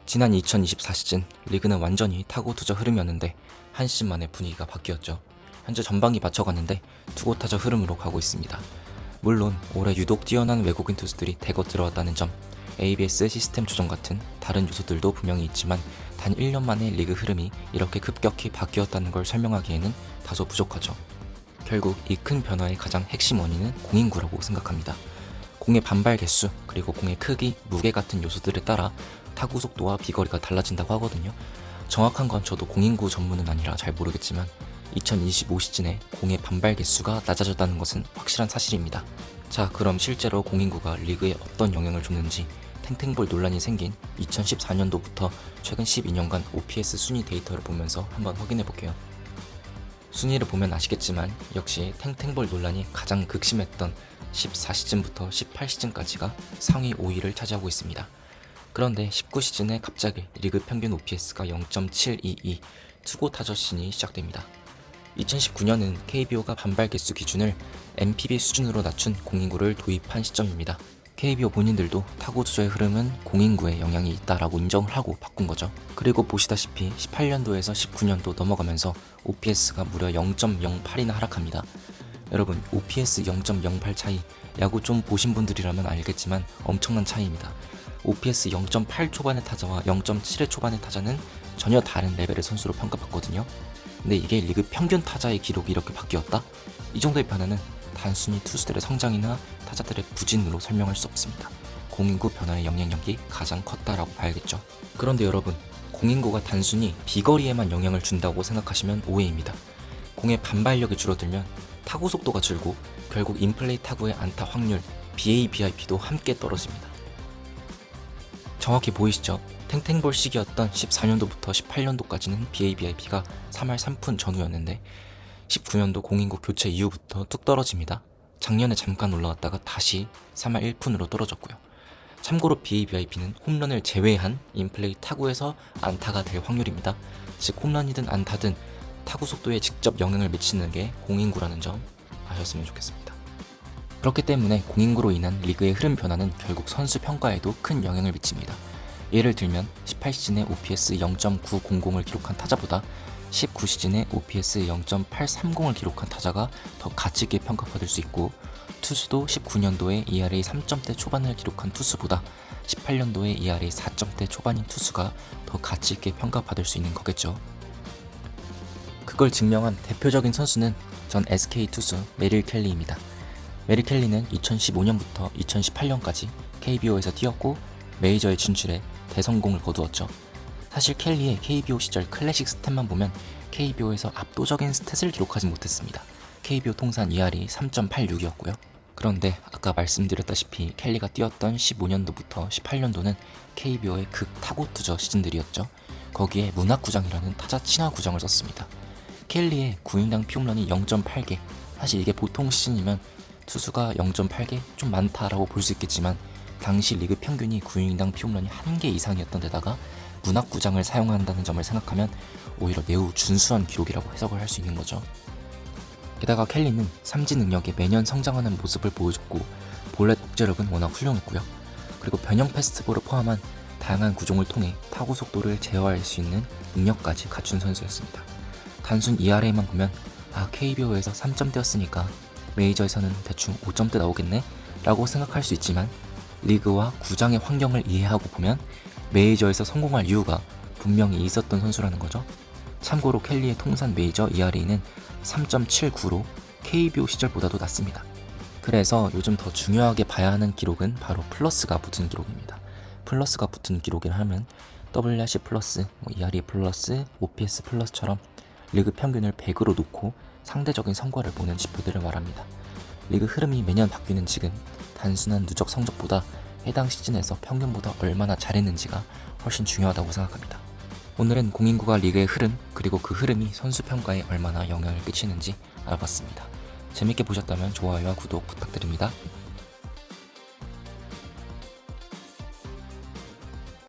지난 2024 시즌 리그는 완전히 타고투자 흐름이었는데 한 시즌 만에 분위기가 바뀌었죠. 현재 전반기 맞춰갔는데 투고타자 흐름으로 가고 있습니다. 물론 올해 유독 뛰어난 외국인 투수들이 대거 들어왔다는 점, ABS 시스템 조정 같은 다른 요소들도 분명히 있지만 단 1년 만에 리그 흐름이 이렇게 급격히 바뀌었다는 걸 설명하기에는 다소 부족하죠. 결국 이 큰 변화의 가장 핵심 원인은 공인구라고 생각합니다. 공의 반발 개수, 그리고 공의 크기, 무게 같은 요소들에 따라 타구 속도와 비거리가 달라진다고 하거든요. 정확한 건 저도 공인구 전문은 아니라 잘 모르겠지만 2025 시즌에 공의 반발 개수가 낮아졌다는 것은 확실한 사실입니다. 자, 그럼 실제로 공인구가 리그에 어떤 영향을 줬는지 탱탱볼 논란이 생긴 2014년도부터 최근 12년간 OPS 순위 데이터를 보면서 한번 확인해 볼게요. 순위를 보면 아시겠지만 역시 탱탱볼 논란이 가장 극심했던 14시즌부터 18시즌까지가 상위 5위를 차지하고 있습니다. 그런데 19시즌에 갑자기 리그 평균 OPS가 0.722 투고 타자 시즌이 시작됩니다. 2019년은 KBO가 반발 개수 기준을 MPB 수준으로 낮춘 공인구를 도입한 시점입니다. KBO 본인들도 타구 투자의 흐름은 공인구에 영향이 있다라고 인정을 하고 바꾼 거죠. 그리고 보시다시피 18년도에서 19년도 넘어가면서 OPS가 무려 0.08이나 하락합니다. 여러분, OPS 0.08 차이, 야구 좀 보신 분들이라면 알겠지만 엄청난 차이입니다. OPS 0.8 초반의 타자와 0.7의 초반의 타자는 전혀 다른 레벨의 선수로 평가받거든요. 근데 이게 리그 평균 타자의 기록이 이렇게 바뀌었다? 이 정도의 변화는 단순히 투수들의 성장이나 타자들의 부진으로 설명할 수 없습니다. 공인구 변화의 영향력이 가장 컸다라고 봐야겠죠. 그런데 여러분, 공인구가 단순히 비거리에만 영향을 준다고 생각하시면 오해입니다. 공의 반발력이 줄어들면 타구 속도가 줄고 결국 인플레이 타구의 안타 확률, BABIP도 함께 떨어집니다. 정확히 보이시죠? 탱탱볼 시기였던 14년도부터 18년도까지는 BABIP가 3할 3푼 전후였는데 19년도 공인구 교체 이후부터 뚝 떨어집니다. 작년에 잠깐 올라갔다가 다시 3할 1푼으로 떨어졌고요. 참고로 BABIP는 홈런을 제외한 인플레이 타구에서 안타가 될 확률입니다. 즉 홈런이든 안타든 타구 속도에 직접 영향을 미치는 게 공인구라는 점 아셨으면 좋겠습니다. 그렇기 때문에 공인구로 인한 리그의 흐름 변화는 결국 선수 평가에도 큰 영향을 미칩니다. 예를 들면 18시즌에 OPS 0.900을 기록한 타자보다 19시즌에 OPS 0.830을 기록한 타자가 더 가치 있게 평가받을 수 있고, 투수도 19년도에 ERA 3점대 초반을 기록한 투수보다 18년도에 ERA 4점대 초반인 투수가 더 가치 있게 평가받을 수 있는 거겠죠. 그걸 증명한 대표적인 선수는 전 SK 투수 메릴 켈리입니다. 메릴 켈리는 2015년부터 2018년까지 KBO에서 뛰었고 메이저에 진출해 대성공을 거두었죠. 사실 켈리의 KBO 시절 클래식 스탯만 보면 KBO에서 압도적인 스탯을 기록하지 못했습니다. KBO 통산 ERA 3.86이었고요. 그런데 아까 말씀드렸다시피 켈리가 뛰었던 15년도부터 18년도는 KBO의 극타고투저 시즌들이었죠. 거기에 문학구장이라는 타자 친화 구장을 썼습니다. 켈리의 9인당 피홈런이 0.8개, 사실 이게 보통 시즌이면 투수가 0.8개 좀 많다라고 볼 수 있겠지만 당시 리그 평균이 9인당 피홈런이 1개 이상이었던 데다가 문학구장을 사용한다는 점을 생각하면 오히려 매우 준수한 기록이라고 해석을 할 수 있는 거죠. 게다가 켈리는 삼진 능력이 매년 성장하는 모습을 보여줬고 볼넷 억제력은 워낙 훌륭했고요. 그리고 변형 패스트볼을 포함한 다양한 구종을 통해 타구 속도를 제어할 수 있는 능력까지 갖춘 선수였습니다. 단순 ERA만 보면 KBO에서 3점대였으니까 메이저에서는 대충 5점대 나오겠네? 라고 생각할 수 있지만 리그와 구장의 환경을 이해하고 보면 메이저에서 성공할 이유가 분명히 있었던 선수라는 거죠. 참고로 켈리의 통산 메이저 ERA는 3.79로 KBO 시절보다도 낮습니다. 그래서 요즘 더 중요하게 봐야 하는 기록은 바로 플러스가 붙은 기록입니다. 플러스가 붙은 기록을 하면 WRC 플러스, ERA 플러스, OPS 플러스처럼 리그 평균을 100으로 놓고 상대적인 성과를 보는 지표들을 말합니다. 리그 흐름이 매년 바뀌는 지금 단순한 누적 성적보다 해당 시즌에서 평균보다 얼마나 잘했는지가 훨씬 중요하다고 생각합니다. 오늘은 공인구가 리그의 흐름, 그리고 그 흐름이 선수 평가에 얼마나 영향을 끼치는지 알아봤습니다. 재밌게 보셨다면 좋아요와 구독 부탁드립니다.